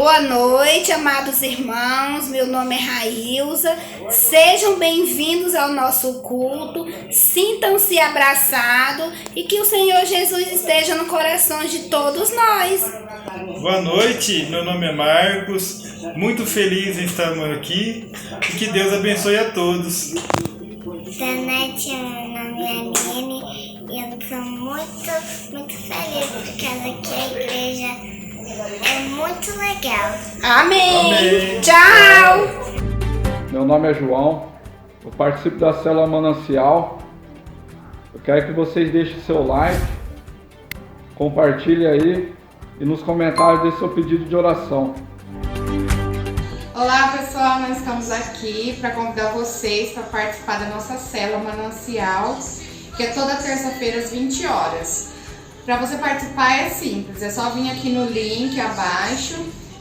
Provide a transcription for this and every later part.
Boa noite, amados irmãos. Meu nome é Railza. Sejam bem-vindos ao nosso culto. Sintam-se abraçados e que o Senhor Jesus esteja no coração de todos nós. Boa noite, meu nome é Marcos. Muito feliz em estarmos aqui e que Deus abençoe a todos. Boa noite, meu nome é Aline e eu estou muito feliz por causa que a igreja é muito legal. Amém. Tchau. Meu nome é João, eu participo da Célula Manancial. Eu quero que vocês deixem seu like, compartilhem aí e nos comentários deixem seu pedido de oração. Olá pessoal, nós estamos aqui para convidar vocês para participar da nossa Célula Manancial, que é toda terça-feira às 20 horas. Para você participar é simples, é só vir aqui no link abaixo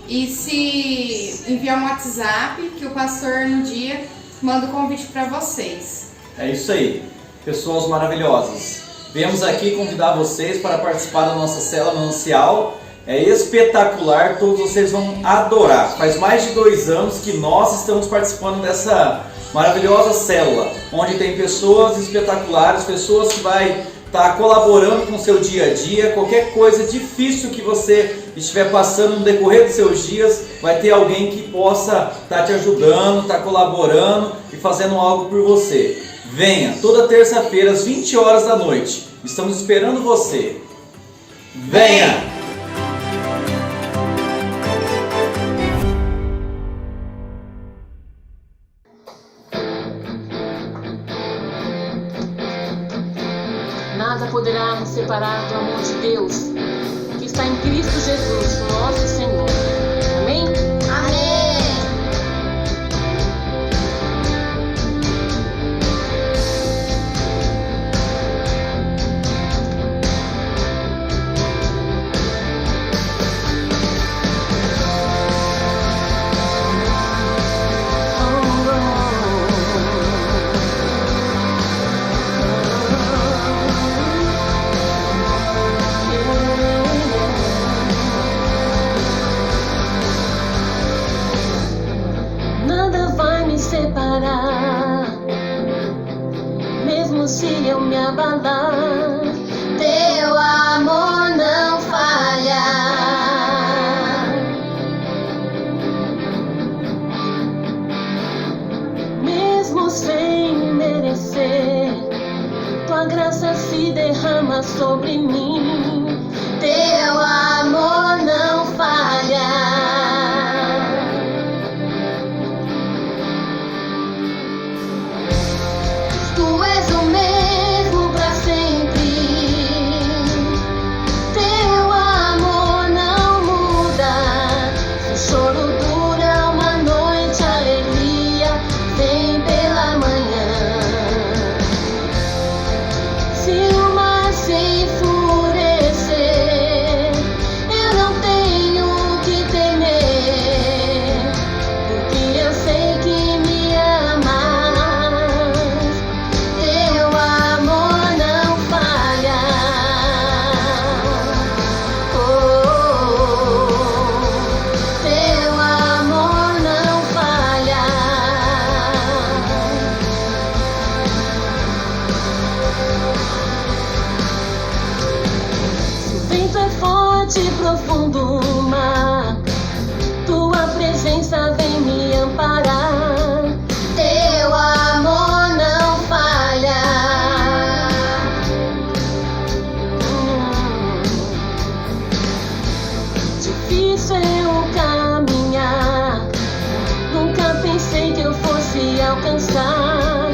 e se enviar um WhatsApp que o pastor no dia manda o convite para vocês. É isso aí, pessoas maravilhosas. Viemos aqui convidar vocês para participar da nossa Célula Manancial. É espetacular, todos vocês vão adorar. Faz mais de 2 anos que nós estamos participando dessa maravilhosa célula, onde tem pessoas espetaculares, pessoas que vai estar colaborando com o seu dia a dia. Qualquer coisa difícil que você estiver passando no decorrer dos seus dias, vai ter alguém que possa estar te ajudando, estar colaborando e fazendo algo por você. Venha, toda terça-feira às 20 horas da noite. Estamos esperando você. Venha! Nada poderá nos separar do amor de Deus, que está em Cristo Jesus, nosso Senhor. Amém? Amém! Separar, mesmo se eu me abalar, teu amor não falha. Mesmo sem merecer, tua graça se derrama sobre mim, teu amor não falha. Tu és o mesmo para sempre, teu amor não muda. Se o choro dura uma noite, a alegria vem pela manhã. Se o mar se enfurecer, eu não tenho o que temer, porque eu sei que me amas. Profundo mar, tua presença vem me amparar, teu amor não falha. Difícil é o caminhar, nunca pensei que eu fosse alcançar,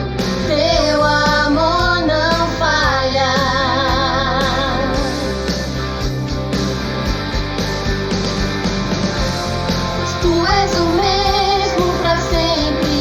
teu amor não falha. Tu és o mesmo para sempre,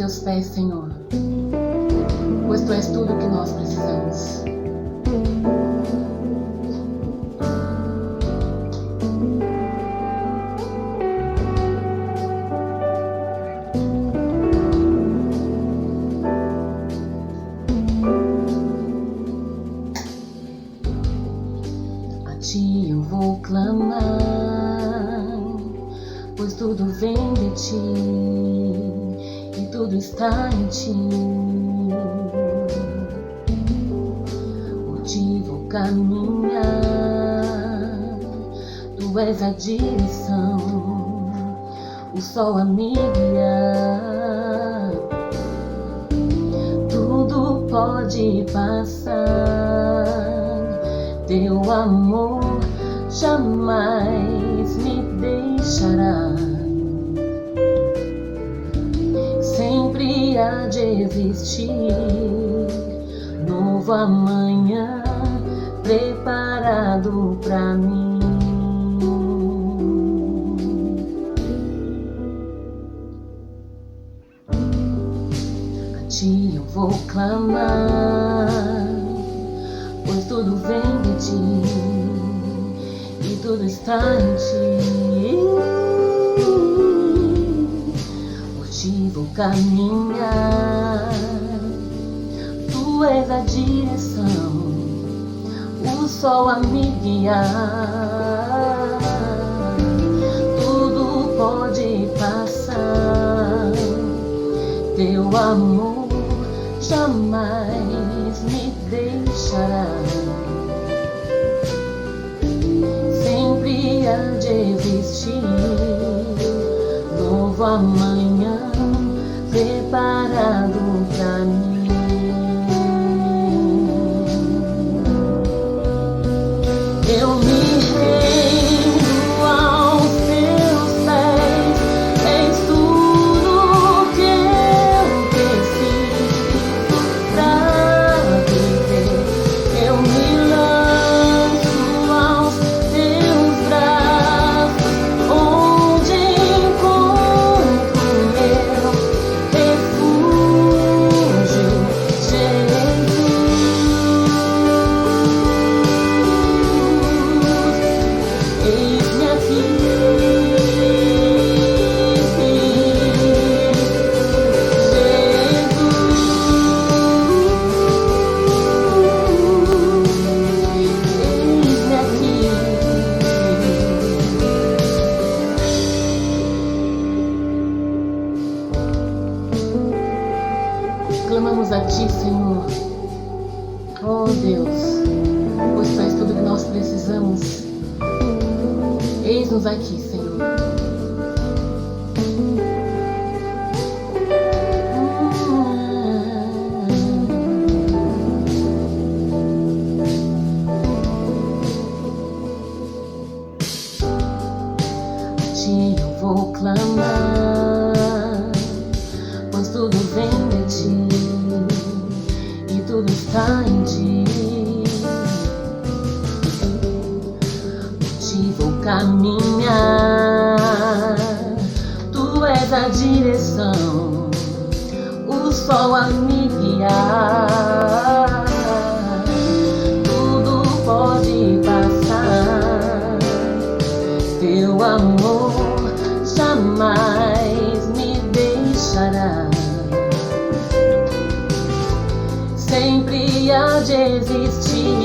teus pés, Senhor, pois tu és tudo que nós precisamos. A ti eu vou clamar, pois tudo vem de ti e tudo está em ti. Por ti vou caminhar, tu és a direção, o sol a me guiar. Tudo pode passar, teu amor jamais me deixará. Sempre há de existir novo amanhã preparado pra mim. A ti eu vou clamar, pois tudo vem de ti e tudo está em ti. Por ti vou caminhar, tu és a direção, o sol a me guiar. Tudo pode passar, teu amor jamais me deixará. Sempre há de existir novo amanhã preparado pra mim. Eu me rendo aos teus pés, és tudo que eu preciso pra viver. Eu me lanço aos teus braços, onde encontro meu refúgio, Jesus. Eis-me aqui, Jesus. Eis-me aqui. Clamamos a ti, Senhor. Oh Deus, pois tu és tudo que nós precisamos. Eis-nos aqui, Senhor. A ti eu vou clamar, pois tudo vem de ti e tudo está em ti. Por ti vou caminhar, tu és a direção, o sol a me guiar. Tudo pode passar, teu amor jamais me deixará. Sempre há de existir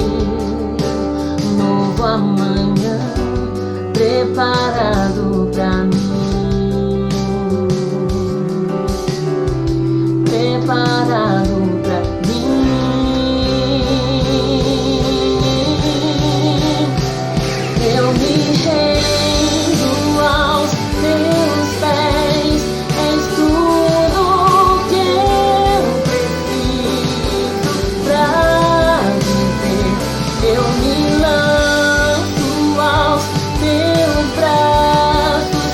novo amanhã preparado pra mim, preparado pra mim. Eu me rendo aos teus pés, és tudo que eu preciso pra viver. Eu me lanço aos teus braços,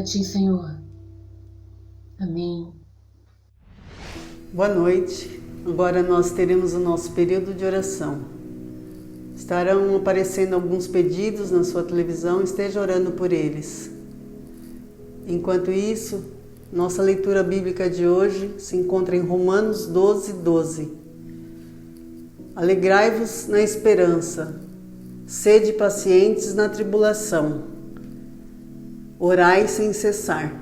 Ti, Senhor. Amém. Boa noite. Agora nós teremos o nosso período de oração. Estarão aparecendo alguns pedidos na sua televisão, esteja orando por eles. Enquanto isso, nossa leitura bíblica de hoje se encontra em Romanos 12:12. Alegrai-vos na esperança, sede pacientes na tribulação, orai sem cessar.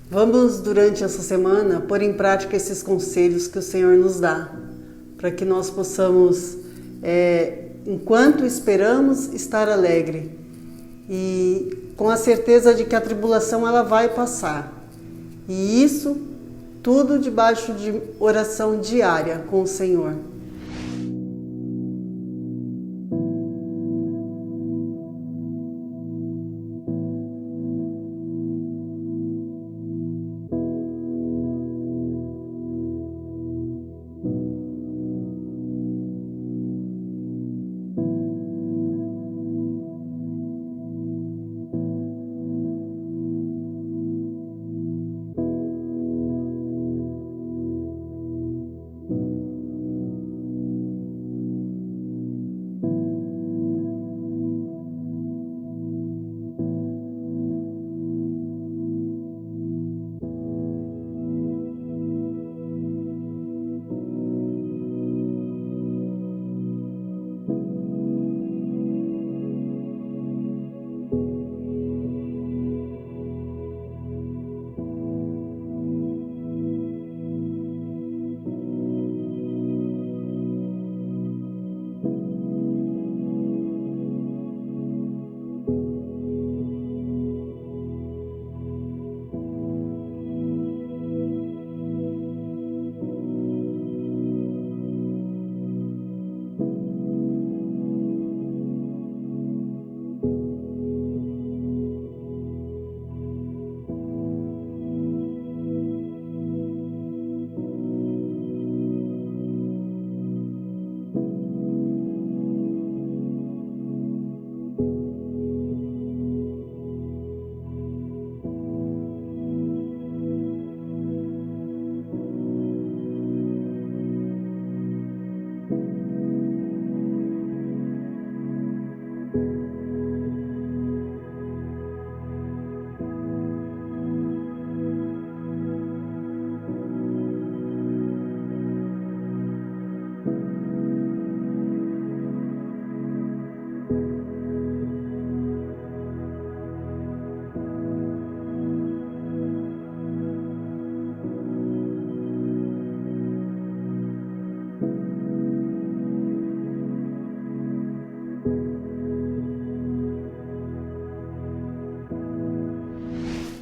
Vamos, durante essa semana, pôr em prática esses conselhos que o Senhor nos dá, para que nós possamos, enquanto esperamos, estar alegre e com a certeza de que a tribulação ela vai passar. E isso tudo debaixo de oração diária com o Senhor.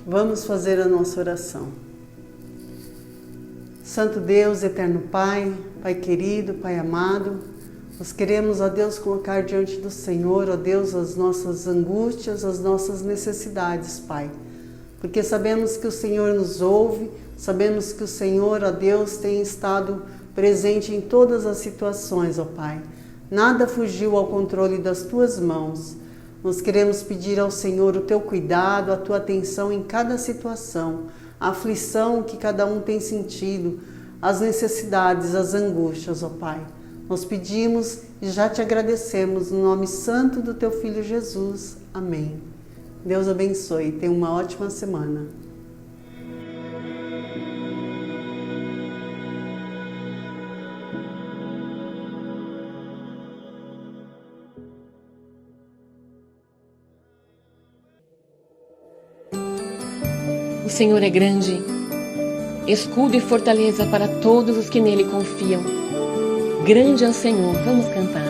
Vamos fazer a nossa oração. Santo Deus, eterno Pai, Pai querido, Pai amado, nós queremos, ó Deus, colocar diante do Senhor, ó Deus, as nossas angústias, as nossas necessidades, Pai. Porque sabemos que o Senhor nos ouve, sabemos que o Senhor, ó Deus, tem estado presente em todas as situações, ó Pai. Nada fugiu ao controle das Tuas mãos. Nós queremos pedir ao Senhor o Teu cuidado, a Tua atenção em cada situação, a aflição que cada um tem sentido, as necessidades, as angústias, ó Pai. Nós pedimos e já Te agradecemos no nome santo do Teu Filho Jesus. Amém. Deus abençoe. Tenha uma ótima semana. O Senhor é grande, escudo e fortaleza para todos os que nele confiam. Grande é o Senhor, vamos cantar.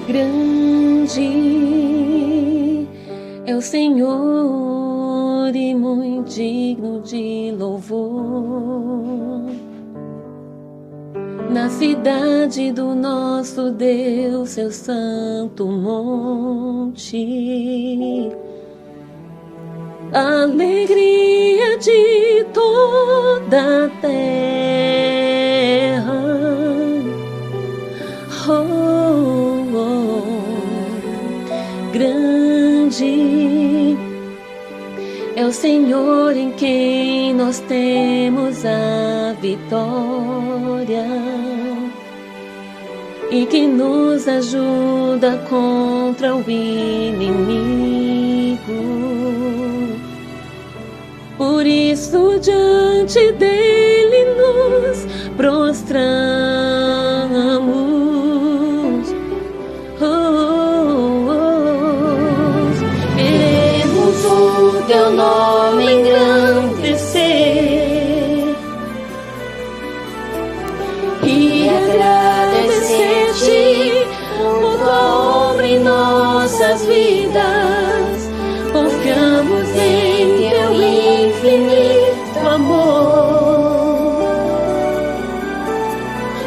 Grande é o Senhor e muito digno de louvor. Na cidade do nosso Deus, seu santo monte, alegria de toda a terra. Oh, grande é o Senhor em quem nós temos a vitória e que nos ajuda contra o inimigo. Por isso diante dele nos prostramos. Queremos o teu nome engrandecer e agradecer-te por tua obra em nossas vidas. Confiamos em teu infinito amor,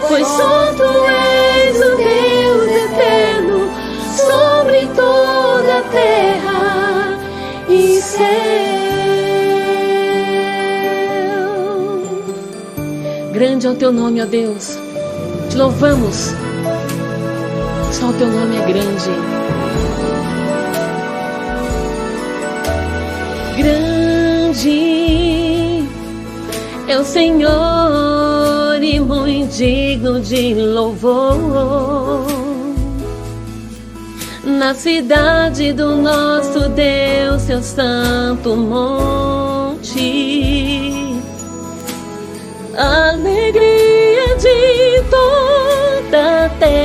pois só tu és o Deus eterno sobre toda a terra e céu. Grande é o teu nome, ó Deus, te louvamos, só o teu nome é grande. Grande é o Senhor e muito digno de louvor. Na cidade do nosso Deus, seu santo monte, alegria de toda a terra.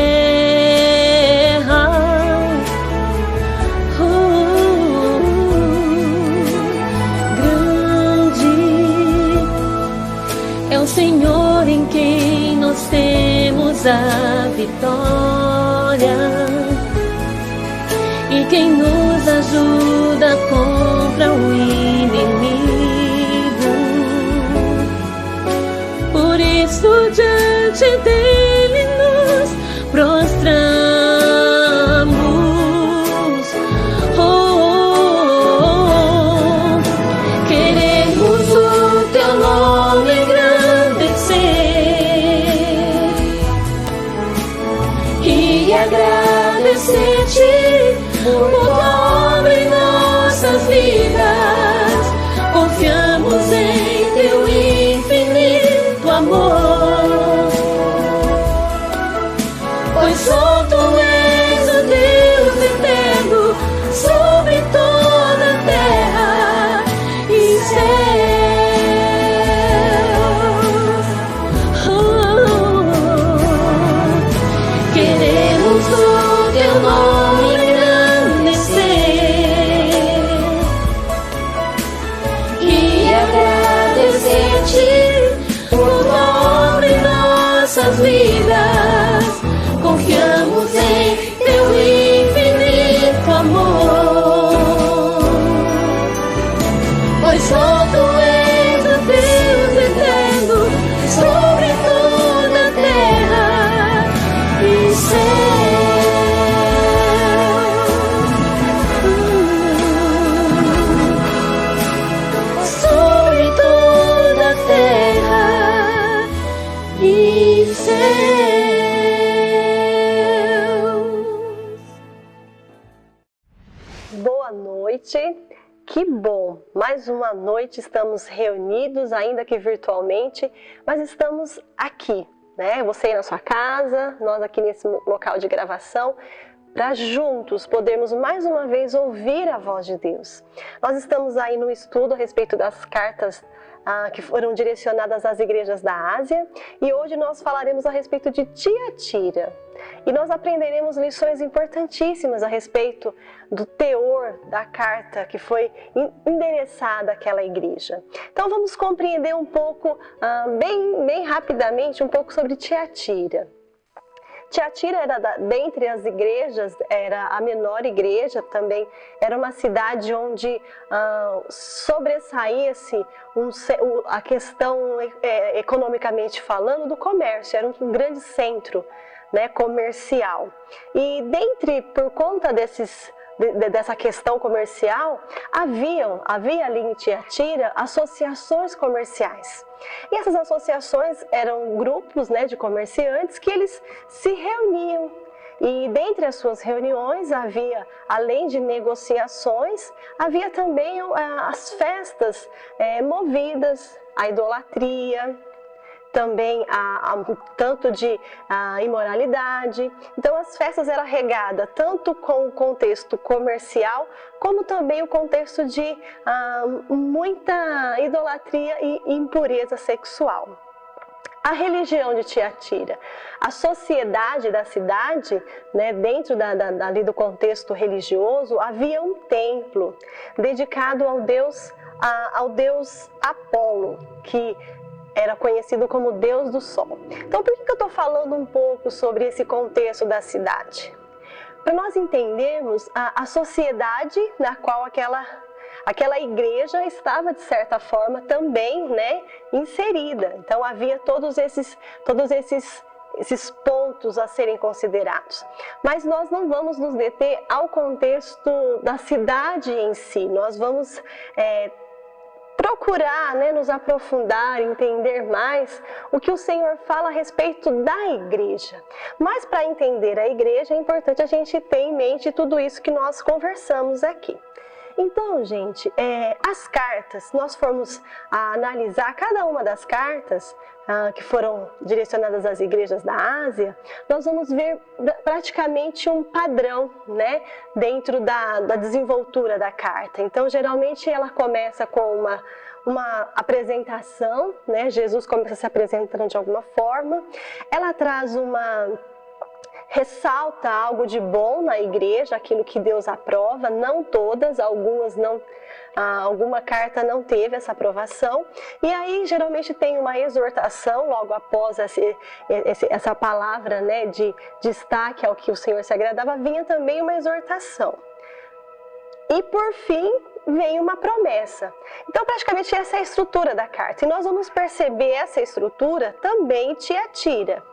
Senhor em quem nós temos a vitória e quem nos ajuda contra o inimigo. Por isso diante dele nos prostramos. Queremos o teu nome e agradecer-te por tua obra em nossas vidas. Confiamos em teu infinito amor, pois só tu és o Deus eterno sobre toda a terra e céu. Vidas, confiamos em teu infinito amor, pois só tu és o Deus eterno sobre toda a terra e céu, sobre toda a terra e céu. Boa noite, que bom! Mais uma noite estamos reunidos, ainda que virtualmente, mas estamos aqui, né? Você aí na sua casa, nós aqui nesse local de gravação, para juntos podermos mais uma vez ouvir a voz de Deus. Nós estamos aí no estudo a respeito das cartas que foram direcionadas às igrejas da Ásia, e hoje nós falaremos a respeito de Tiatira. E nós aprenderemos lições importantíssimas a respeito do teor da carta que foi endereçada àquela igreja. Então vamos compreender um pouco, bem rapidamente, um pouco sobre Tiatira. Tiatira era dentre as igrejas, era a menor igreja também, era uma cidade onde sobressaía-se a questão, economicamente falando, do comércio, era um grande centro, né, comercial. E por conta dessa questão comercial, havia ali em Tiatira associações comerciais. E essas associações eram grupos, né, de comerciantes que eles se reuniam E dentre as suas reuniões havia, além de negociações, havia também as festas movidas à idolatria, também tanto de imoralidade. Então as festas eram regadas tanto com o contexto comercial, como também o contexto de muita idolatria e impureza sexual. A religião de Tiatira, a sociedade da cidade, né, dentro ali do contexto religioso, havia um templo dedicado ao deus Apolo, que era conhecido como Deus do Sol. Então, por que eu estou falando um pouco sobre esse contexto da cidade? Para nós entendermos a sociedade na qual aquela igreja estava, de certa forma, também, né, inserida. Então, havia todos esses pontos a serem considerados. Mas nós não vamos nos deter ao contexto da cidade em si. Nós vamos procurar, né, nos aprofundar, entender mais o que o Senhor fala a respeito da igreja. Mas para entender a igreja é importante a gente ter em mente tudo isso que nós conversamos aqui. Então, gente, as cartas, nós formos analisar cada uma das cartas que foram direcionadas às igrejas da Ásia, nós vamos ver praticamente um padrão, né, dentro da desenvoltura da carta. Então, geralmente ela começa com uma apresentação, né, Jesus começa se apresentando de alguma forma, ela traz ressalta algo de bom na igreja, aquilo que Deus aprova, não todas, alguma carta não teve essa aprovação, e aí geralmente tem uma exortação logo após essa palavra, né, de destaque ao que o Senhor se agradava, vinha também uma exortação. E por fim, vem uma promessa. Então praticamente essa é a estrutura da carta, e nós vamos perceber essa estrutura também em Tiatira.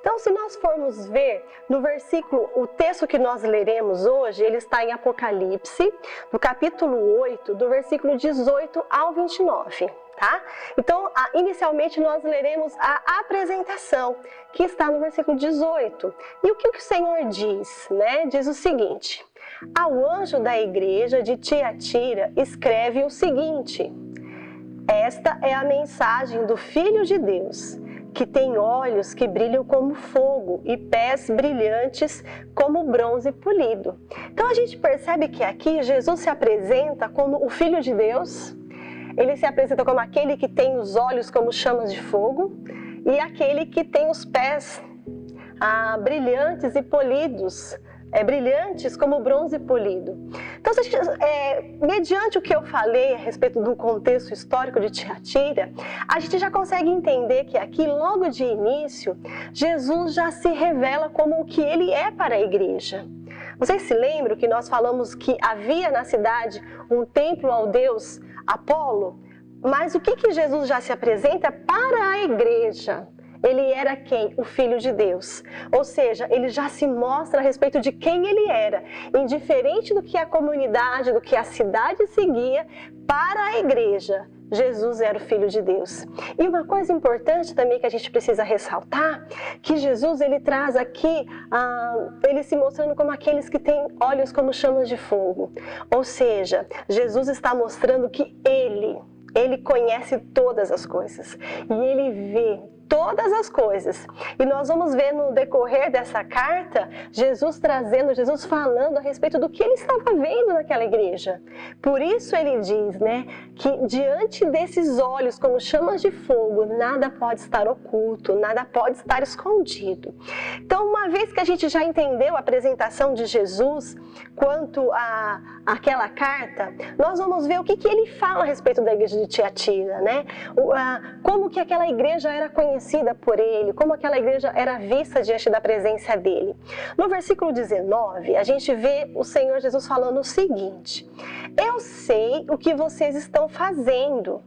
Então, se nós formos ver no versículo, o texto que nós leremos hoje, ele está em Apocalipse, no capítulo 8, do versículo 18 ao 29, tá? Então, inicialmente nós leremos a apresentação, que está no versículo 18. E o que o Senhor diz, né? Diz o seguinte: ao anjo da igreja de Tiatira escreve o seguinte: esta é a mensagem do Filho de Deus, que tem olhos que brilham como fogo e pés brilhantes como bronze polido. Então a gente percebe que aqui Jesus se apresenta como o Filho de Deus, ele se apresenta como aquele que tem os olhos como chamas de fogo e aquele que tem os pés brilhantes e polidos, brilhantes como bronze polido. Então, mediante o que eu falei a respeito do contexto histórico de Tiatira, a gente já consegue entender que aqui, logo de início, Jesus já se revela como o que ele é para a igreja. Vocês se lembram que nós falamos que havia na cidade um templo ao deus Apolo? Mas o que Jesus já se apresenta para a igreja? Ele era quem? O Filho de Deus. Ou seja, ele já se mostra a respeito de quem ele era. Indiferente do que a comunidade, do que a cidade seguia, para a igreja, Jesus era o Filho de Deus. E uma coisa importante também que a gente precisa ressaltar, que Jesus ele traz aqui, ele se mostrando como aqueles que têm olhos como chamas de fogo. Ou seja, Jesus está mostrando que ele conhece todas as coisas. E ele vê todas as coisas. E nós vamos ver no decorrer dessa carta, Jesus falando a respeito do que ele estava vendo naquela igreja. Por isso ele diz, né, que diante desses olhos como chamas de fogo, nada pode estar oculto, nada pode estar escondido. Então, uma vez que a gente já entendeu a apresentação de Jesus quanto àquela carta, nós vamos ver o que ele fala a respeito da igreja de Tiatira, né? Como que aquela igreja era conhecida por ele, como aquela igreja era vista diante da presença dele. No versículo 19, a gente vê o Senhor Jesus falando o seguinte: eu sei o que vocês estão fazendo,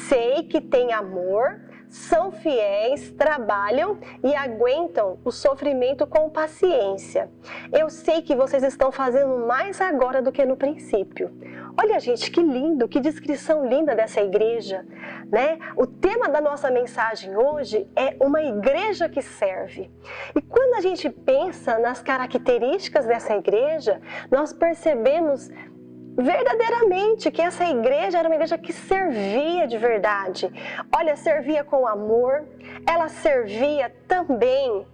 sei que têm amor, são fiéis, trabalham e aguentam o sofrimento com paciência. Eu sei que vocês estão fazendo mais agora do que no princípio. olha gente, que lindo, que descrição linda dessa igreja, né? O tema da nossa mensagem hoje é uma igreja que serve. E quando a gente pensa nas características dessa igreja, nós percebemos verdadeiramente que essa igreja era uma igreja que servia de verdade. Olha, servia com amor, ela servia também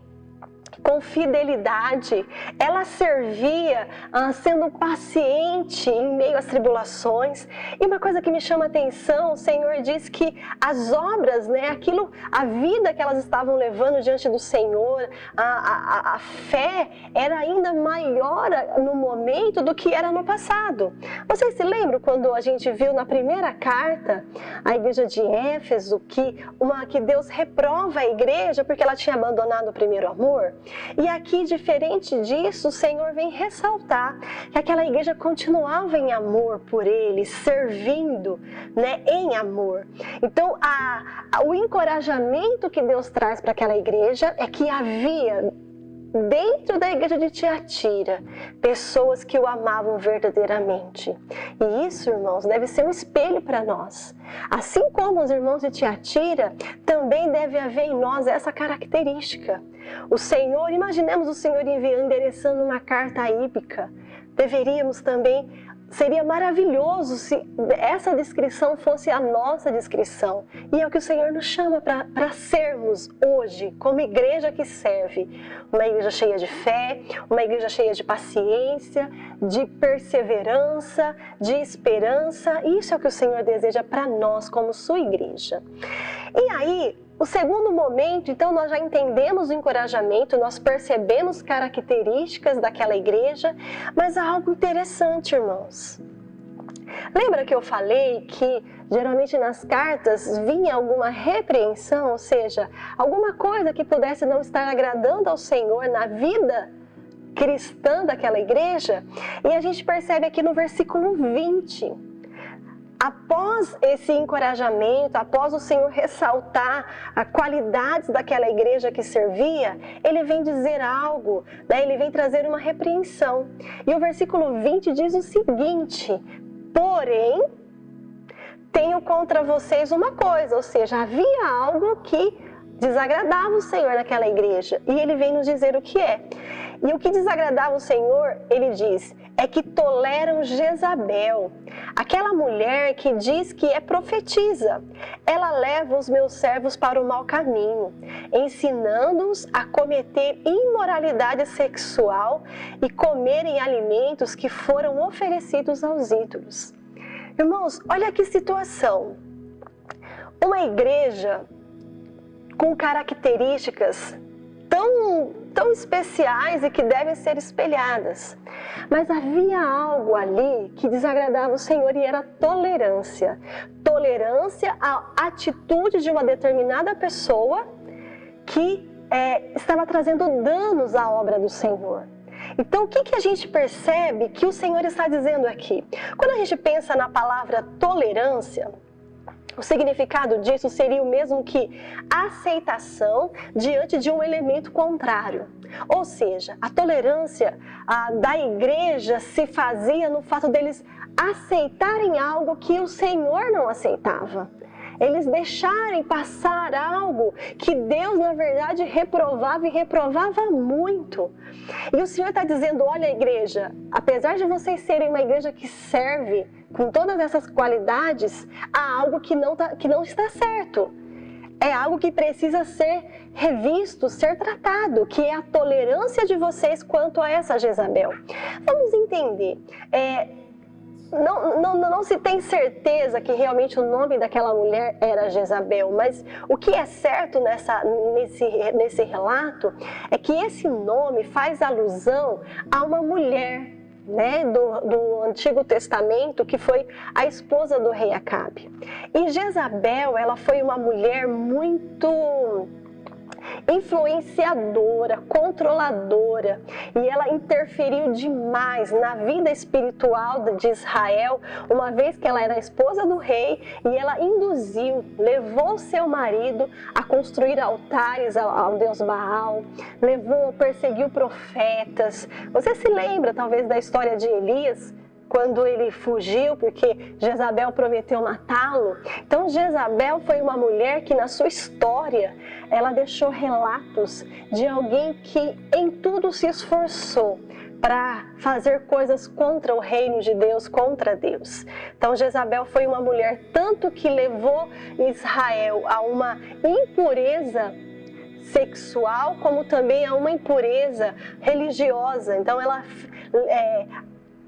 com fidelidade, ela servia sendo paciente em meio às tribulações. E uma coisa que me chama a atenção, o Senhor diz que as obras, né, a vida que elas estavam levando diante do Senhor, a fé era ainda maior no momento do que era no passado. Vocês se lembram quando a gente viu na primeira carta, a igreja de Éfeso, que Deus reprova a igreja porque ela tinha abandonado o primeiro amor? E aqui, diferente disso, o Senhor vem ressaltar que aquela igreja continuava em amor por Ele, servindo, né, em amor. Então, o encorajamento que Deus traz para aquela igreja é que havia dentro da igreja de Tiatira pessoas que o amavam verdadeiramente. E isso, irmãos, deve ser um espelho para nós. Assim como os irmãos de Tiatira, também deve haver em nós essa característica. O Senhor, imaginemos o Senhor endereçando uma carta hípica. Deveríamos também, seria maravilhoso se essa descrição fosse a nossa descrição. E é o que o Senhor nos chama para sermos hoje, como igreja que serve. Uma igreja cheia de fé, uma igreja cheia de paciência, de perseverança, de esperança. Isso é o que o Senhor deseja para nós, como sua igreja. E aí, o segundo momento, então, nós já entendemos o encorajamento, nós percebemos características daquela igreja, mas há algo interessante, irmãos. Lembra que eu falei que geralmente nas cartas vinha alguma repreensão, ou seja, alguma coisa que pudesse não estar agradando ao Senhor na vida cristã daquela igreja? E a gente percebe aqui no versículo 20. Após esse encorajamento, após o Senhor ressaltar as qualidades daquela igreja que servia, Ele vem dizer algo, né? Ele vem trazer uma repreensão. E o versículo 20 diz o seguinte: porém, tenho contra vocês uma coisa, ou seja, havia algo que desagradava o Senhor naquela igreja. E Ele vem nos dizer o que é. E o que desagradava o Senhor, Ele diz, é que toleram Jezabel, aquela mulher que diz que é profetisa. Ela leva os meus servos para o mau caminho, ensinando-os a cometer imoralidade sexual e comerem alimentos que foram oferecidos aos ídolos. Irmãos, olha que situação. Uma igreja com características tão especiais e que devem ser espelhadas. Mas havia algo ali que desagradava o Senhor e era tolerância. Tolerância à atitude de uma determinada pessoa que estava trazendo danos à obra do Senhor. Então, o que a gente percebe que o Senhor está dizendo aqui? Quando a gente pensa na palavra tolerância, o significado disso seria o mesmo que aceitação diante de um elemento contrário. Ou seja, a tolerância da igreja se fazia no fato deles aceitarem algo que o Senhor não aceitava. Eles deixarem passar algo que Deus, na verdade, reprovava e reprovava muito. E o Senhor está dizendo, olha, igreja, apesar de vocês serem uma igreja que serve com todas essas qualidades, há algo que não está certo. É algo que precisa ser revisto, ser tratado, que é a tolerância de vocês quanto a essa Jezabel. Vamos entender. Não se tem certeza que realmente o nome daquela mulher era Jezabel, mas o que é certo nesse relato é que esse nome faz alusão a uma mulher, né, do Antigo Testamento, que foi a esposa do rei Acabe. E Jezabel, ela foi uma mulher muito influenciadora, controladora, e ela interferiu demais na vida espiritual de Israel, uma vez que ela era a esposa do rei, e ela levou seu marido a construir altares ao deus Baal, perseguiu profetas. Você se lembra talvez da história de Elias, quando ele fugiu, porque Jezabel prometeu matá-lo. Então Jezabel foi uma mulher que na sua história, ela deixou relatos de alguém que em tudo se esforçou para fazer coisas contra o reino de Deus, contra Deus. Então Jezabel foi uma mulher tanto que levou Israel a uma impureza sexual, como também a uma impureza religiosa. Então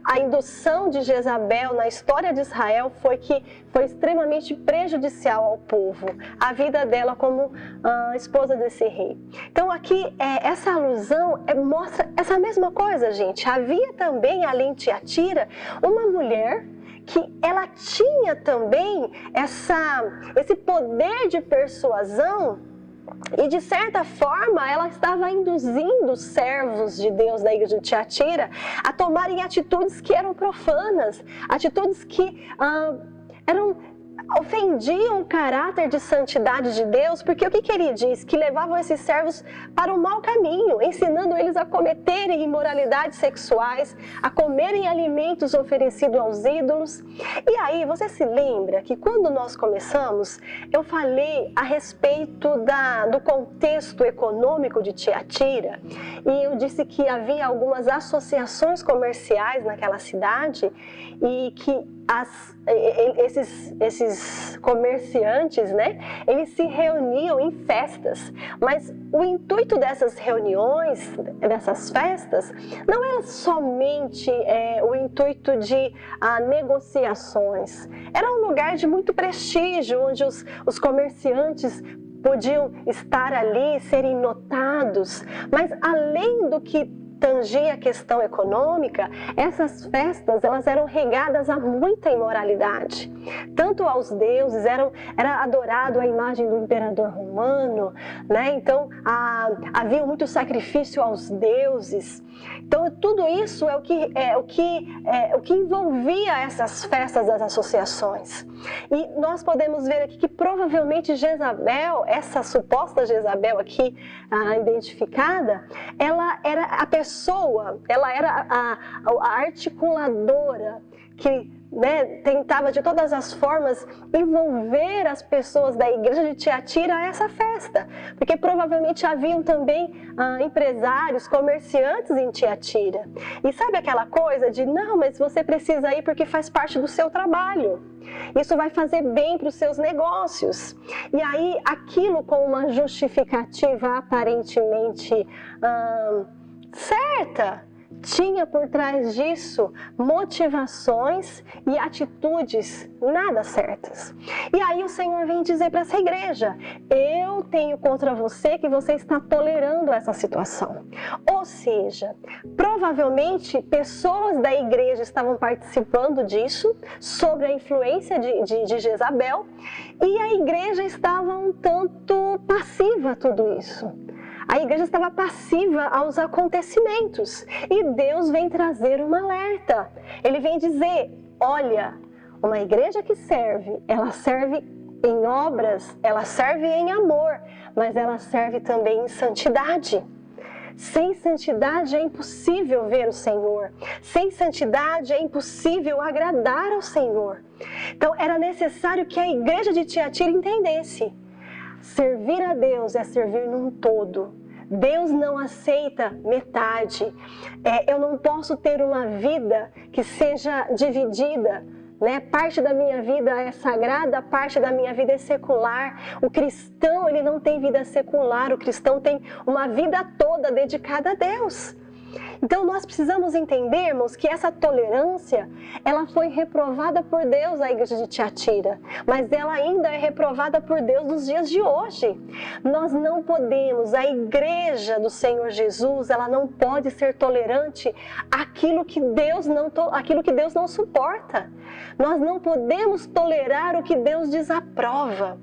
a indução de Jezabel na história de Israel foi extremamente prejudicial ao povo, a vida dela como esposa desse rei. Então aqui essa alusão mostra essa mesma coisa, gente. Havia também ali em Tiatira uma mulher que ela tinha também esse poder de persuasão. E de certa forma ela estava induzindo os servos de Deus da igreja de Tiatira a tomarem atitudes que eram profanas, atitudes que ofendiam o caráter de santidade de Deus, porque o que ele diz? Que levavam esses servos para o mau caminho, ensinando eles a cometerem imoralidades sexuais, a comerem alimentos oferecidos aos ídolos. E aí, você se lembra que quando nós começamos, eu falei a respeito do contexto econômico de Tiatira, e eu disse que havia algumas associações comerciais naquela cidade, e que esses comerciantes, né, eles se reuniam em festas, mas o intuito dessas reuniões, dessas festas, não era somente o intuito de negociações. Era um lugar de muito prestígio, onde os comerciantes podiam estar ali, serem notados, mas além do que tangia a questão econômica, essas festas elas eram regadas a muita imoralidade, tanto aos deuses, era adorado a imagem do imperador romano, né? Então havia muito sacrifício aos deuses. Então tudo isso é o que envolvia essas festas das associações. E nós podemos ver aqui que provavelmente Jezabel, essa suposta Jezabel aqui identificada, ela era a pessoa, ela era a articuladora que, né, tentava de todas as formas envolver as pessoas da igreja de Tiatira a essa festa, porque provavelmente haviam também empresários, comerciantes em Tiatira. E sabe aquela coisa de, não, mas você precisa ir porque faz parte do seu trabalho, isso vai fazer bem para os seus negócios. E aí aquilo com uma justificativa aparentemente certa, tinha por trás disso motivações e atitudes nada certas. E aí o Senhor vem dizer para essa igreja: eu tenho contra você que você está tolerando essa situação. Ou seja, provavelmente pessoas da igreja estavam participando disso, sob a influência de Jezabel, e a igreja estava um tanto passiva a tudo isso. A igreja estava passiva aos acontecimentos e Deus vem trazer um alerta. Ele vem dizer: olha, uma igreja que serve, ela serve em obras, ela serve em amor, mas ela serve também em santidade. Sem santidade é impossível ver o Senhor. Sem santidade é impossível agradar ao Senhor. Então era necessário que a igreja de Tiatira entendesse: servir a Deus é servir num todo. Deus não aceita metade. Eu não posso ter uma vida que seja dividida, né? Parte da minha vida é sagrada, parte da minha vida é secular. O cristão, ele não tem vida secular, o cristão tem uma vida toda dedicada a Deus. Então nós precisamos entendermos que essa tolerância, ela foi reprovada por Deus à igreja de Tiatira, mas ela ainda é reprovada por Deus nos dias de hoje. Nós não podemos, a igreja do Senhor Jesus, ela não pode ser tolerante àquilo que Deus não suporta. Nós não podemos tolerar o que Deus desaprova.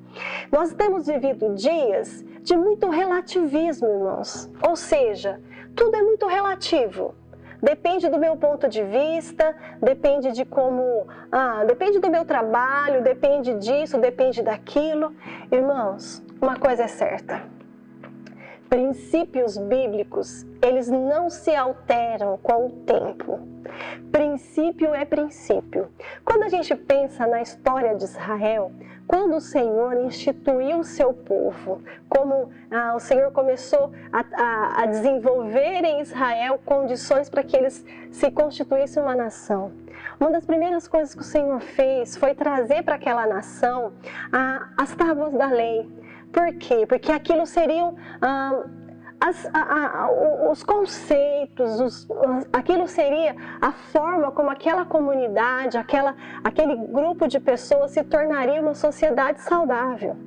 Nós temos vivido dias de muito relativismo, irmãos. Ou seja, tudo é muito relativo. Depende do meu ponto de vista, depende de como... depende do meu trabalho, depende disso, depende daquilo. Irmãos, uma coisa é certa. Princípios bíblicos, eles não se alteram com o tempo. Princípio é princípio. Quando a gente pensa na história de Israel, quando o Senhor instituiu o seu povo, como o Senhor começou a desenvolver em Israel condições para que eles se constituíssem uma nação, uma das primeiras coisas que o Senhor fez foi trazer para aquela nação as tábuas da lei. Por quê? Porque aquilo seriam os conceitos, aquilo seria a forma como aquela comunidade, aquele grupo de pessoas se tornaria uma sociedade saudável.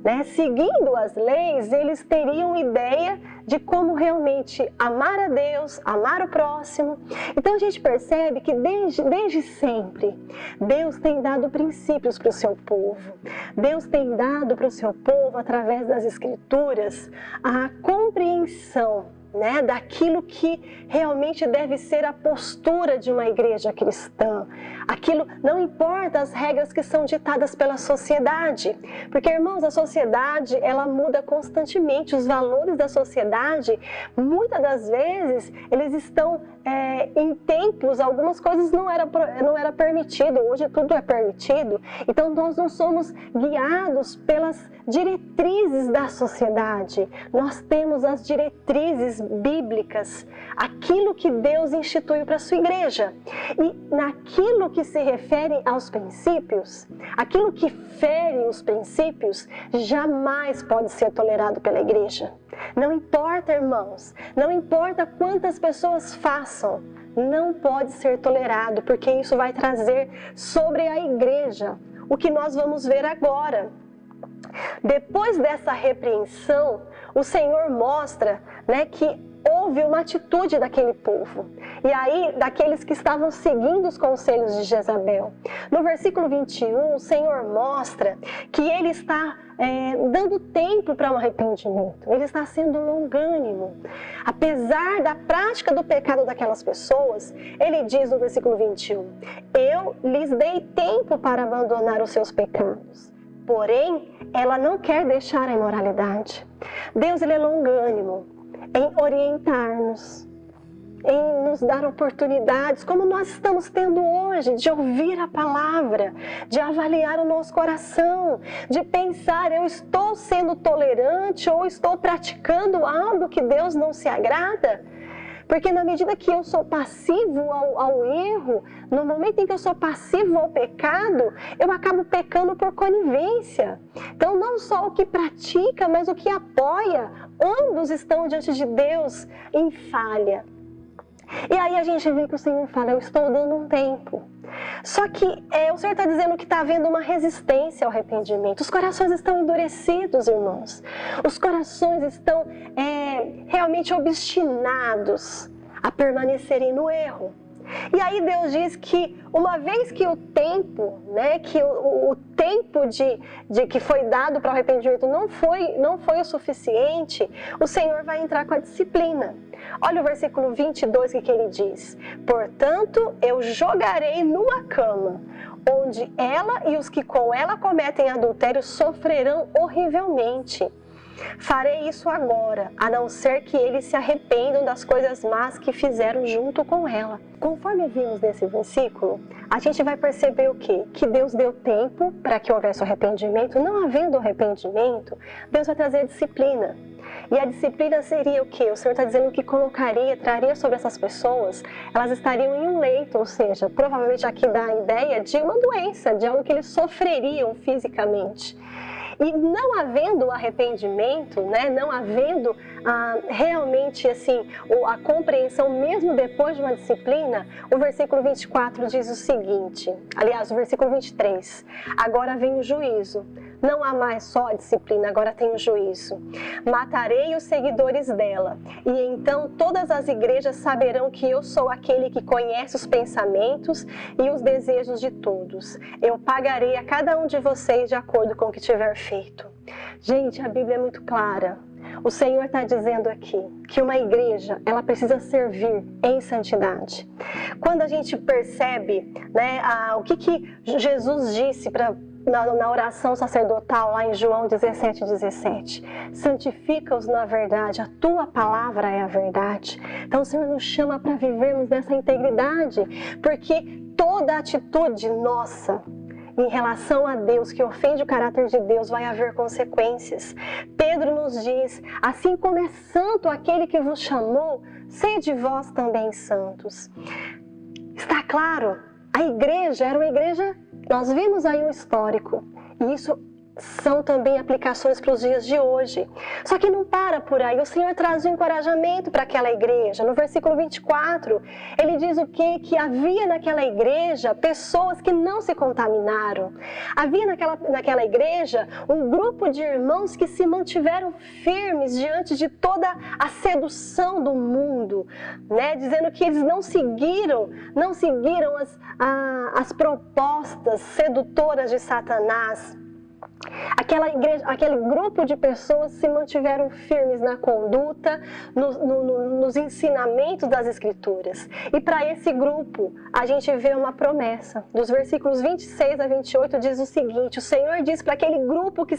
Né? Seguindo as leis, eles teriam ideia de como realmente amar a Deus, amar o próximo. Então a gente percebe que desde sempre, Deus tem dado princípios para o seu povo. Deus tem dado para o seu povo, através das Escrituras, a compreensão, né, daquilo que realmente deve ser a postura de uma igreja cristã. Aquilo, não importa as regras que são ditadas pela sociedade, porque, irmãos, a sociedade, ela muda constantemente. Os valores da sociedade, muitas das vezes, eles estão em tempos, algumas coisas não era permitido, hoje tudo é permitido. Então nós não somos guiados pelas diretrizes da sociedade, nós temos as diretrizes bíblicas, aquilo que Deus instituiu para a sua igreja. E naquilo que se refere aos princípios, aquilo que fere os princípios, jamais pode ser tolerado pela igreja. Não importa, irmãos, não importa quantas pessoas façam, não pode ser tolerado, porque isso vai trazer sobre a igreja o que nós vamos ver agora. Depois dessa repreensão, o Senhor mostra, né, que houve uma atitude daquele povo, e aí daqueles que estavam seguindo os conselhos de Jezabel. No versículo 21, o Senhor mostra que Ele está dando tempo para um arrependimento. Ele está sendo longânimo. Apesar da prática do pecado daquelas pessoas, Ele diz no versículo 21, eu lhes dei tempo para abandonar os seus pecados. Porém, ela não quer deixar a imoralidade. Deus, Ele é longânimo em orientar-nos, em nos dar oportunidades, como nós estamos tendo hoje, de ouvir a palavra, de avaliar o nosso coração, de pensar, eu estou sendo tolerante ou estou praticando algo que Deus não se agrada? Porque na medida que eu sou passivo ao erro, no momento em que eu sou passivo ao pecado, eu acabo pecando por conivência. Então não só o que pratica, mas o que apoia, ambos estão diante de Deus em falha. E aí a gente vê que o Senhor fala, eu estou dando um tempo. Só que o Senhor está dizendo que está havendo uma resistência ao arrependimento. Os corações estão endurecidos, irmãos. Os corações estão realmente obstinados a permanecerem no erro. E aí Deus diz que uma vez que o tempo, né, que o tempo de que foi dado para o arrependimento não foi o suficiente, o Senhor vai entrar com a disciplina. Olha o versículo 22 que ele diz, portanto eu jogarei numa cama, onde ela e os que com ela cometem adultério sofrerão horrivelmente. Farei isso agora, a não ser que eles se arrependam das coisas más que fizeram junto com ela. Conforme vimos nesse versículo, a gente vai perceber o quê? Que Deus deu tempo para que houvesse o arrependimento. Não havendo arrependimento, Deus vai trazer disciplina. E a disciplina seria o quê? O Senhor está dizendo que traria sobre essas pessoas, elas estariam em um leito, ou seja, provavelmente aqui dá a ideia de uma doença, de algo que eles sofreriam fisicamente. E não havendo arrependimento, né, não havendo realmente assim, a compreensão mesmo depois de uma disciplina, o versículo 24 diz o seguinte, aliás, o versículo 23, agora vem o juízo, não há mais só a disciplina, agora tem o juízo. Matarei os seguidores dela, e então todas as igrejas saberão que eu sou aquele que conhece os pensamentos e os desejos de todos. Eu pagarei a cada um de vocês de acordo com o que tiver feito. Gente, a Bíblia é muito clara. O Senhor está dizendo aqui que uma igreja, ela precisa servir em santidade. Quando a gente percebe, né, o que Jesus disse para na oração sacerdotal, lá em João 17:17. Santifica-os na verdade, a tua palavra é a verdade. Então o Senhor nos chama para vivermos nessa integridade, porque toda atitude nossa em relação a Deus, que ofende o caráter de Deus, vai haver consequências. Pedro nos diz, assim como é santo aquele que vos chamou, sede vós também santos. Está claro, a igreja era uma igreja, nós vimos aí um histórico, e isso são também aplicações para os dias de hoje. Só que não para por aí. O Senhor traz um encorajamento para aquela igreja. No versículo 24, ele diz o quê? Que havia naquela igreja pessoas que não se contaminaram. Havia naquela igreja um grupo de irmãos que se mantiveram firmes diante de toda a sedução do mundo, né? Dizendo que eles não seguiram as propostas sedutoras de Satanás. Aquele grupo de pessoas se mantiveram firmes na conduta, nos ensinamentos das Escrituras. E para esse grupo, a gente vê uma promessa. Dos versículos 26 a 28 diz o seguinte: o Senhor diz para aquele grupo que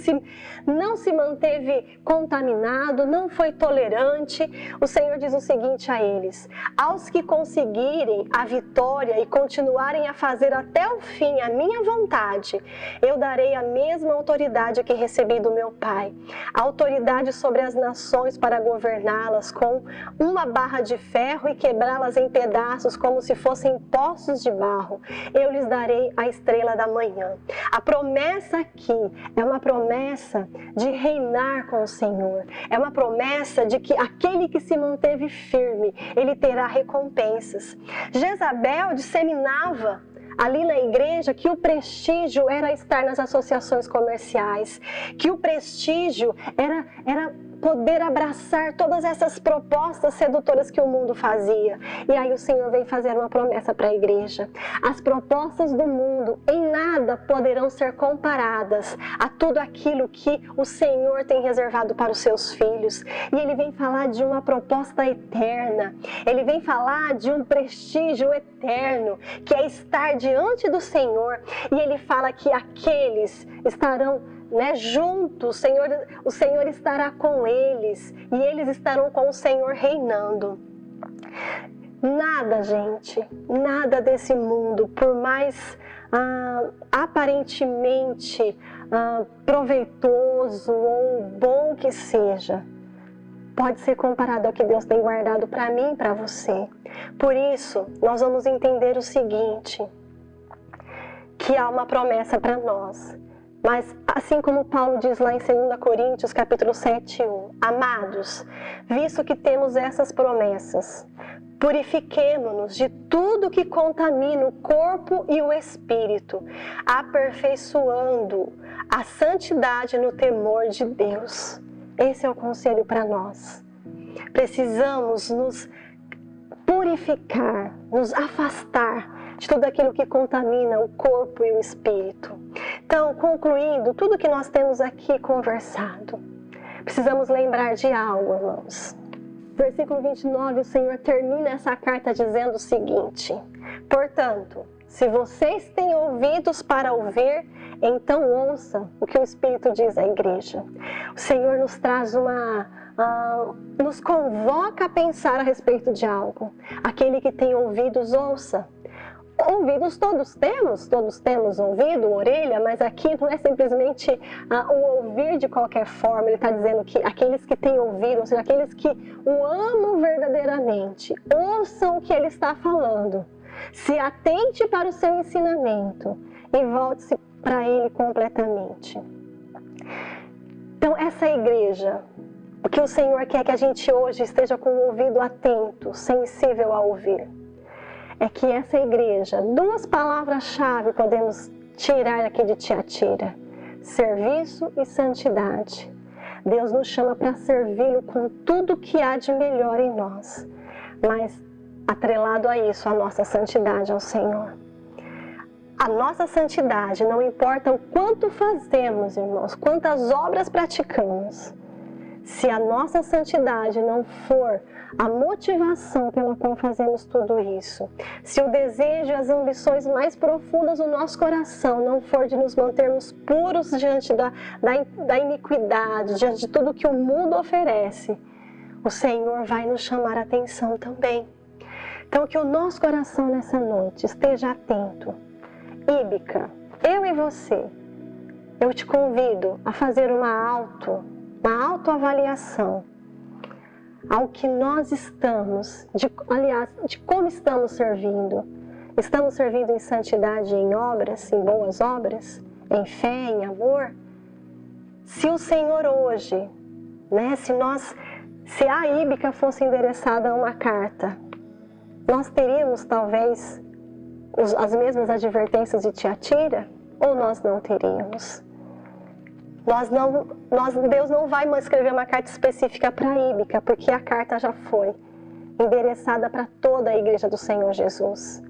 não se manteve contaminado, não foi tolerante, o Senhor diz o seguinte a eles: aos que conseguirem a vitória e continuarem a fazer até o fim a minha vontade, eu darei a mesma autoridade que recebi do meu Pai, a autoridade sobre as nações para governá-las com uma barra de ferro e quebrá-las em pedaços como se fossem poços de barro. Eu lhes darei a estrela da manhã. A promessa aqui é uma promessa de reinar com o Senhor. É uma promessa de que aquele que se manteve firme, ele terá recompensas. Jezabel disseminava ali na igreja que o prestígio era estar nas associações comerciais, que o prestígio era poder abraçar todas essas propostas sedutoras que o mundo fazia. E aí o Senhor vem fazer uma promessa para a igreja. As propostas do mundo em nada poderão ser comparadas a tudo aquilo que o Senhor tem reservado para os seus filhos. E Ele vem falar de uma proposta eterna. Ele vem falar de um prestígio eterno, que é estar diante do Senhor. E Ele fala que aqueles estarão juntos, o Senhor estará com eles e eles estarão com o Senhor reinando. Nada, gente, nada desse mundo, por mais aparentemente proveitoso ou bom que seja, pode ser comparado ao que Deus tem guardado para mim e para você. Por isso, nós vamos entender o seguinte, que há uma promessa para nós. Mas, assim como Paulo diz lá em 2 Coríntios, capítulo 7:1, amados, visto que temos essas promessas, purifiquemo-nos de tudo que contamina o corpo e o espírito, aperfeiçoando a santidade no temor de Deus. Esse é o conselho para nós. Precisamos nos purificar, nos afastar de tudo aquilo que contamina o corpo e o espírito. Então, concluindo tudo que nós temos aqui conversado, precisamos lembrar de algo, irmãos. Versículo 29, o Senhor termina essa carta dizendo o seguinte: portanto, se vocês têm ouvidos para ouvir, então ouça o que o Espírito diz à igreja. O Senhor nos traz nos convoca a pensar a respeito de algo. Aquele que tem ouvidos, ouça. Ouvidos todos temos ouvido, orelha, mas aqui não é simplesmente o ouvir de qualquer forma. Ele está dizendo que aqueles que têm ouvido, ou seja, aqueles que o amam verdadeiramente, ouçam o que ele está falando, se atente para o seu ensinamento e volte-se para ele completamente. Então, essa igreja, o que o Senhor quer que a gente hoje esteja com o ouvido atento, sensível a ouvir, é que essa igreja, duas palavras-chave podemos tirar aqui de Tiatira: serviço e santidade. Deus nos chama para servi-lo com tudo que há de melhor em nós, mas atrelado a isso, a nossa santidade ao Senhor. A nossa santidade, não importa o quanto fazemos, irmãos, quantas obras praticamos, se a nossa santidade não for a motivação pela qual fazemos tudo isso, se o desejo e as ambições mais profundas do nosso coração não for de nos mantermos puros diante da iniquidade, diante de tudo que o mundo oferece, o Senhor vai nos chamar a atenção também. Então, que o nosso coração nessa noite esteja atento. Íbica, eu e você, eu te convido a fazer uma autoavaliação ao que nós estamos, de como estamos servindo. Estamos servindo em santidade, em obras, em boas obras, em fé, em amor? Se o Senhor hoje, se a Íbica fosse endereçada a uma carta, nós teríamos talvez as mesmas advertências de Tiatira, ou nós não teríamos? Deus não vai escrever uma carta específica para a Íbica, porque a carta já foi endereçada para toda a igreja do Senhor Jesus.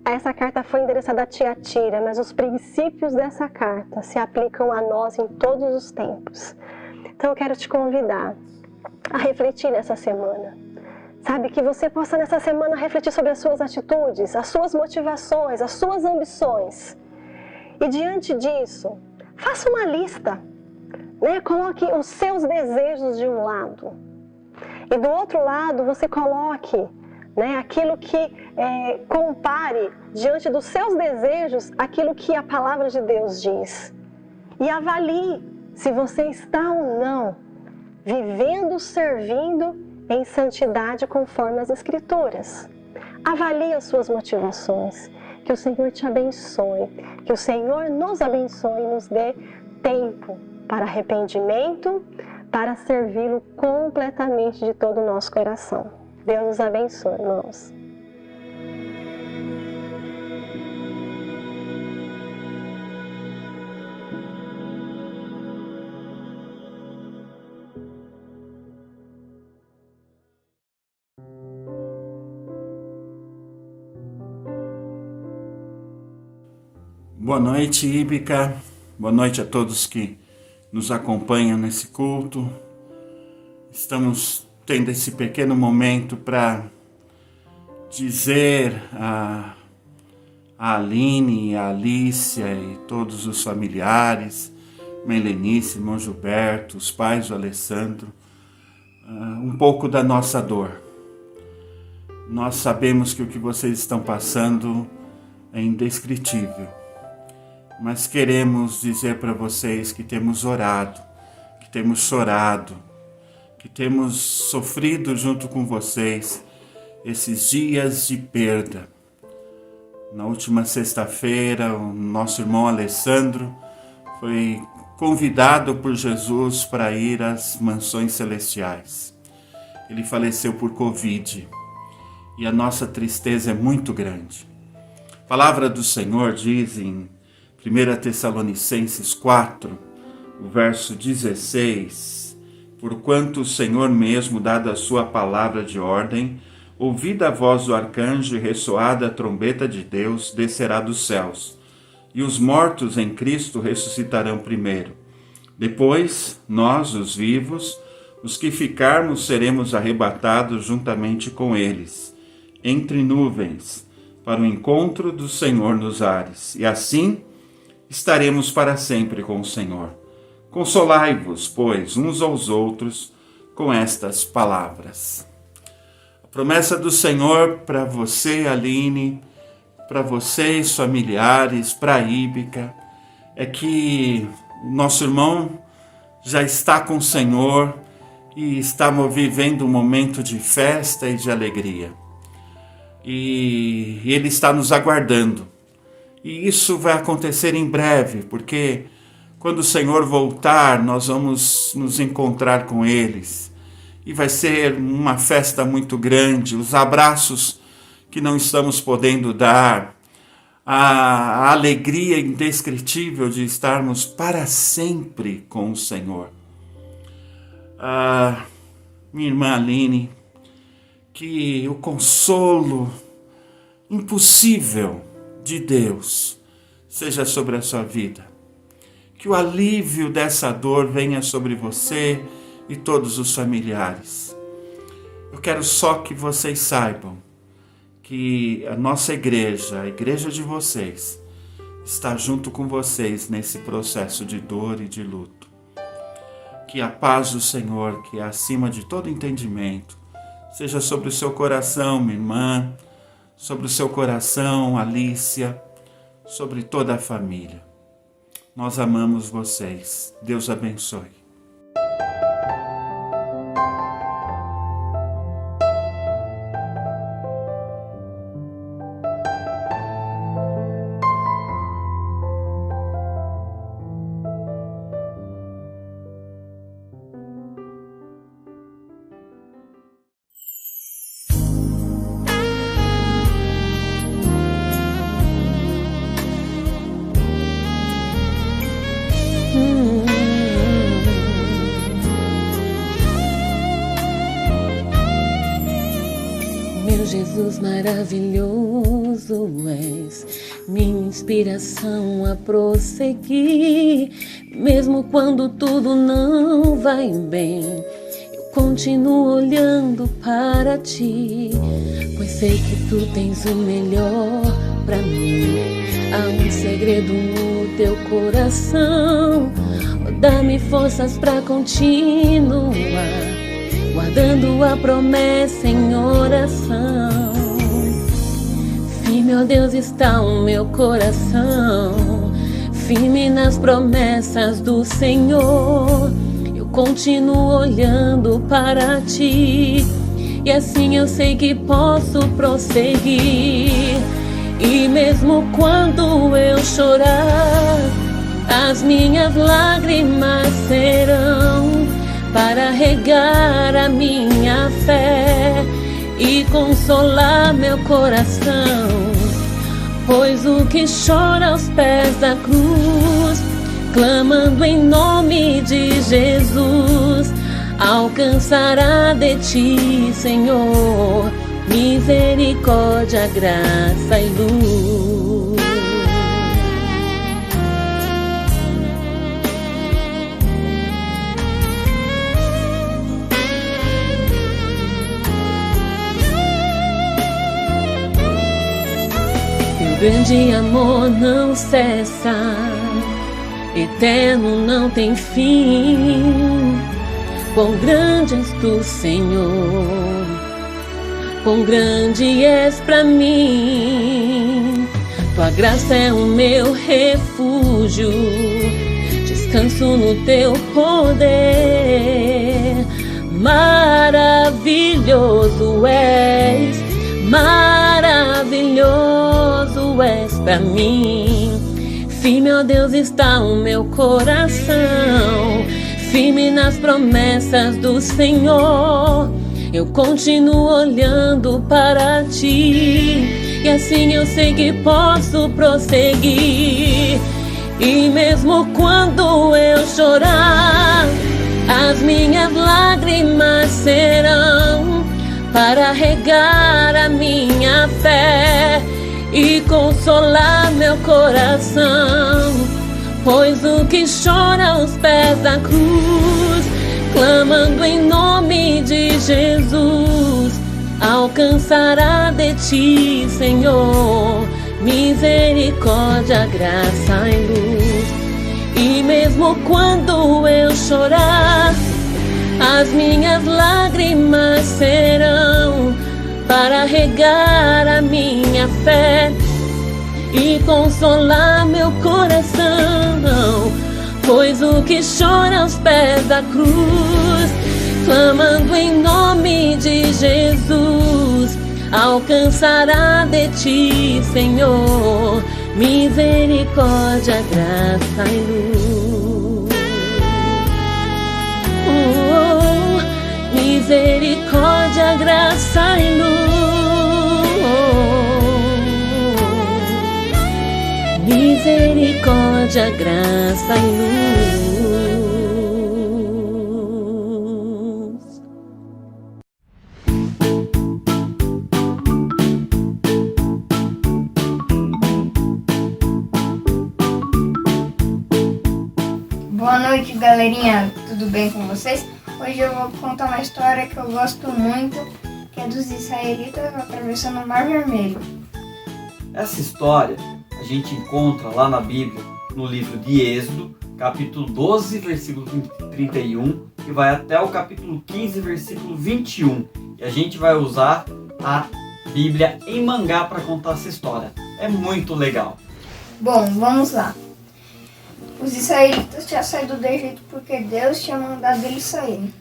Essa carta foi endereçada a Tiatira, mas os princípios dessa carta se aplicam a nós em todos os tempos. Então eu quero te convidar a refletir nessa semana. Sabe, que você possa nessa semana refletir sobre as suas atitudes, as suas motivações, as suas ambições. E diante disso, faça uma lista, coloque os seus desejos de um lado. E do outro lado, você coloque aquilo que compare diante dos seus desejos aquilo que a palavra de Deus diz. E avalie se você está ou não vivendo, servindo em santidade conforme as Escrituras. Avalie as suas motivações. Que o Senhor te abençoe. Que o Senhor nos abençoe e nos dê tempo para arrependimento, para servi-lo completamente de todo o nosso coração. Deus nos abençoe, irmãos. Boa noite, Íbica. Boa noite a todos que nos acompanham nesse culto. Estamos tendo esse pequeno momento para dizer a Aline, a Alícia e todos os familiares, Melenice, irmão Gilberto, os pais do Alessandro, um pouco da nossa dor. Nós sabemos que o que vocês estão passando é indescritível. Mas queremos dizer para vocês que temos orado, que temos chorado, que temos sofrido junto com vocês esses dias de perda. Na última sexta-feira, o nosso irmão Alessandro foi convidado por Jesus para ir às mansões celestiais. Ele faleceu por Covid e a nossa tristeza é muito grande. A palavra do Senhor diz em 1 Tessalonicenses 4, o verso 16, porquanto o Senhor mesmo, dada a sua palavra de ordem, ouvida a voz do arcanjo e ressoada a trombeta de Deus, descerá dos céus, e os mortos em Cristo ressuscitarão primeiro. Depois, nós, os vivos, os que ficarmos, seremos arrebatados juntamente com eles, entre nuvens, para o encontro do Senhor nos ares, e assim estaremos para sempre com o Senhor. Consolai-vos, pois, uns aos outros com estas palavras. A promessa do Senhor para você, Aline, para vocês, familiares, para a Íbica, é que o nosso irmão já está com o Senhor e está vivendo um momento de festa e de alegria. E Ele está nos aguardando. E isso vai acontecer em breve, porque quando o Senhor voltar, nós vamos nos encontrar com eles. E vai ser uma festa muito grande, os abraços que não estamos podendo dar, a alegria indescritível de estarmos para sempre com o Senhor. Minha irmã Aline, que o consolo impossível de Deus seja sobre a sua vida. Que o alívio dessa dor venha sobre você e todos os familiares. Eu quero só que vocês saibam que a nossa igreja, a igreja de vocês, está junto com vocês nesse processo de dor e de luto. Que a paz do Senhor, que é acima de todo entendimento, seja sobre o seu coração, minha irmã, sobre o seu coração, Alícia, sobre toda a família. Nós amamos vocês. Deus abençoe. Meu Jesus maravilhoso és, minha inspiração a prosseguir. Mesmo quando tudo não vai bem, eu continuo olhando para ti, pois sei que tu tens o melhor pra mim. Há um segredo no teu coração, dá-me forças pra continuar, guardando a promessa em oração. Firme, ó Deus, está o meu coração, firme nas promessas do Senhor. Eu continuo olhando para ti, e assim eu sei que posso prosseguir. E mesmo quando eu chorar, as minhas lágrimas serão para regar a minha fé e consolar meu coração. Pois o que chora aos pés da cruz, clamando em nome de Jesus, alcançará de ti, Senhor, misericórdia, graça e luz. Teu grande amor não cessa, eterno não tem fim. Quão grande és tu, Senhor, quão grande és pra mim. Tua graça é o meu refúgio, descanso no teu poder. Maravilhoso és, maravilhoso és pra mim. Firme, ó Deus, está o meu coração, firme nas promessas do Senhor. Eu continuo olhando para ti, e assim eu sei que posso prosseguir. E mesmo quando eu chorar, as minhas lágrimas serão para regar a minha fé e consolar meu coração. Pois o que chora aos pés da cruz, clamando em nome de Jesus, alcançará de ti, Senhor, misericórdia, graça e luz. E mesmo quando eu chorar, as minhas lágrimas serão para regar a minha fé e consolar meu coração. Pois o que chora aos pés da cruz, clamando em nome de Jesus, alcançará de ti, Senhor, misericórdia, graça e luz. Misericórdia, graça e luz. Misericórdia, graça e luz. Boa noite, galerinha. Tudo bem com vocês? Hoje eu vou contar uma história que eu gosto muito, que é dos israelitas atravessando o Mar Vermelho. Essa história a gente encontra lá na Bíblia, no livro de Êxodo, capítulo 12, versículo 31, e vai até o capítulo 15, versículo 21. E a gente vai usar a Bíblia em mangá para contar essa história. É muito legal. Bom, vamos lá. Os israelitas tinham saído do Egito porque Deus tinha mandado eles saírem.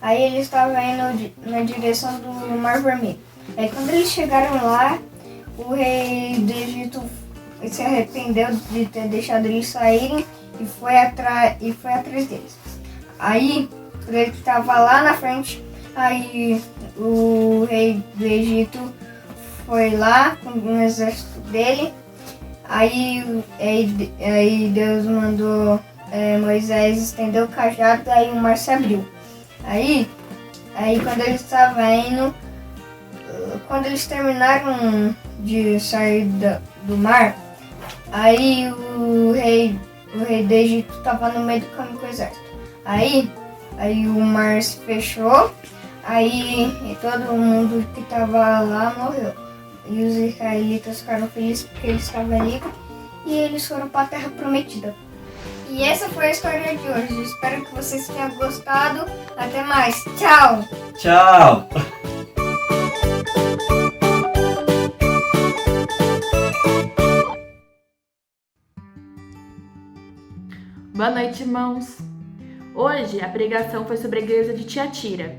Aí eles estavam indo na direção do Mar Vermelho. Aí quando eles chegaram lá, o rei do Egito se arrependeu de ter deixado eles saírem e foi atrás deles. Aí, quando ele estava lá na frente, aí o rei do Egito foi lá com o exército dele. Aí Deus mandou Moisés estender o cajado, aí o mar se abriu. Aí quando eles estavam indo, quando eles terminaram de sair do mar, aí o rei do Egito estava no meio do caminho com o exército. Aí o mar se fechou, e todo mundo que estava lá morreu. E os israelitas ficaram felizes porque eles estavam livres e eles foram para a Terra Prometida. E essa foi a história de hoje. Espero que vocês tenham gostado. Até mais. Tchau! Tchau! Boa noite, irmãos! Hoje a pregação foi sobre a igreja de Tiatira.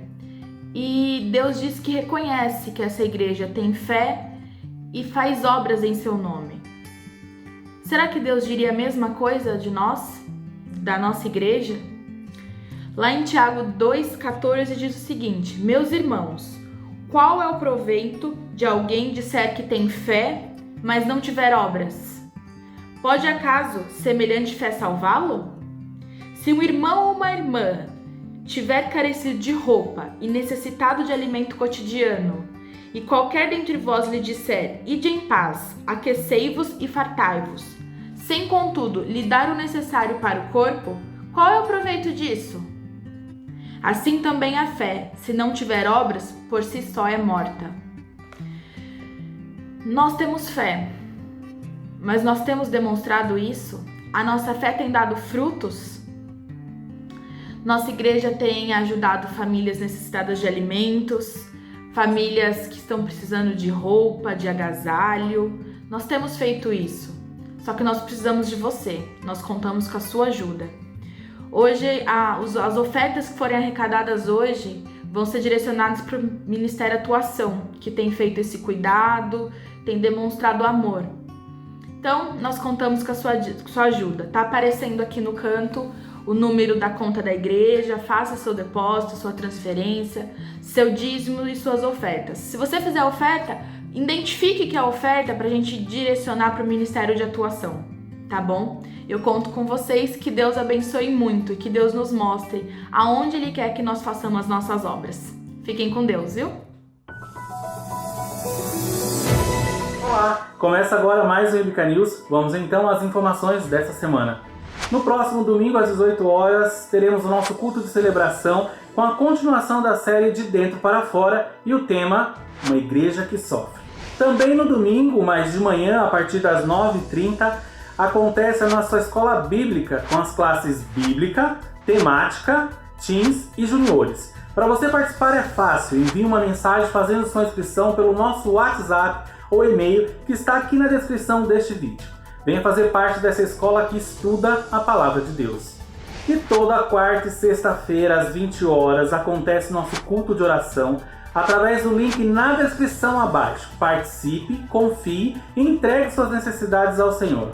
E Deus diz que reconhece que essa igreja tem fé e faz obras em seu nome. Será que Deus diria a mesma coisa de nós, da nossa igreja? Lá em Tiago 2,14 diz o seguinte: Meus irmãos, qual é o proveito de alguém disser que tem fé, mas não tiver obras? Pode acaso semelhante fé salvá-lo? Se um irmão ou uma irmã tiver carecido de roupa e necessitado de alimento cotidiano, e qualquer dentre vós lhe disser, ide em paz, aquecei-vos e fartai-vos, sem contudo lhe dar o necessário para o corpo, qual é o proveito disso? Assim também a fé, se não tiver obras, por si só é morta. Nós temos fé, mas nós temos demonstrado isso? A nossa fé tem dado frutos? Nossa igreja tem ajudado famílias necessitadas de alimentos, famílias que estão precisando de roupa, de agasalho. Nós temos feito isso. Só que nós precisamos de você. Nós contamos com a sua ajuda. Hoje, as ofertas que forem arrecadadas hoje vão ser direcionadas para o Ministério Atuação, que tem feito esse cuidado, tem demonstrado amor. Então, nós contamos com a sua ajuda. Está aparecendo aqui no canto o número da conta da igreja, faça seu depósito, sua transferência, seu dízimo e suas ofertas. Se você fizer a oferta, identifique que é a oferta para a gente direcionar para o Ministério de Atuação, tá bom? Eu conto com vocês, que Deus abençoe muito e que Deus nos mostre aonde Ele quer que nós façamos as nossas obras. Fiquem com Deus, viu? Olá! Começa agora mais o Biblica News. Vamos então às informações dessa semana. No próximo domingo, às 18 horas, teremos o nosso culto de celebração com a continuação da série De Dentro para Fora e o tema Uma Igreja que Sofre. Também no domingo, mais de manhã, a partir das 9h30, acontece a nossa escola bíblica com as classes Bíblica, Temática, Teens e Juniores. Para você participar é fácil, envie uma mensagem fazendo sua inscrição pelo nosso WhatsApp ou e-mail que está aqui na descrição deste vídeo. Venha fazer parte dessa escola que estuda a Palavra de Deus. E toda quarta e sexta-feira, às 20 horas, acontece nosso culto de oração através do link na descrição abaixo. Participe, confie e entregue suas necessidades ao Senhor.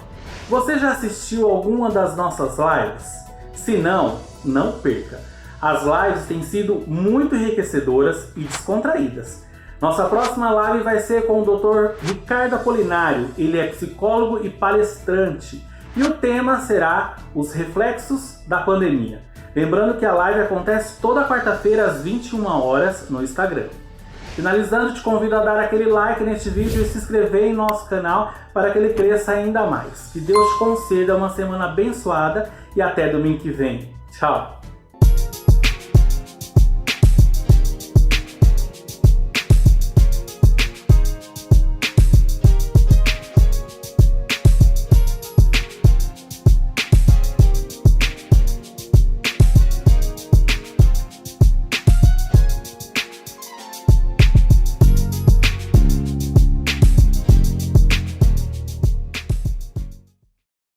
Você já assistiu alguma das nossas lives? Se não, não perca. As lives têm sido muito enriquecedoras e descontraídas. Nossa próxima live vai ser com o Dr. Ricardo Apolinário. Ele é psicólogo e palestrante. E o tema será os reflexos da pandemia. Lembrando que a live acontece toda quarta-feira às 21 horas no Instagram. Finalizando, te convido a dar aquele like neste vídeo e se inscrever em nosso canal para que ele cresça ainda mais. Que Deus te conceda uma semana abençoada e até domingo que vem. Tchau!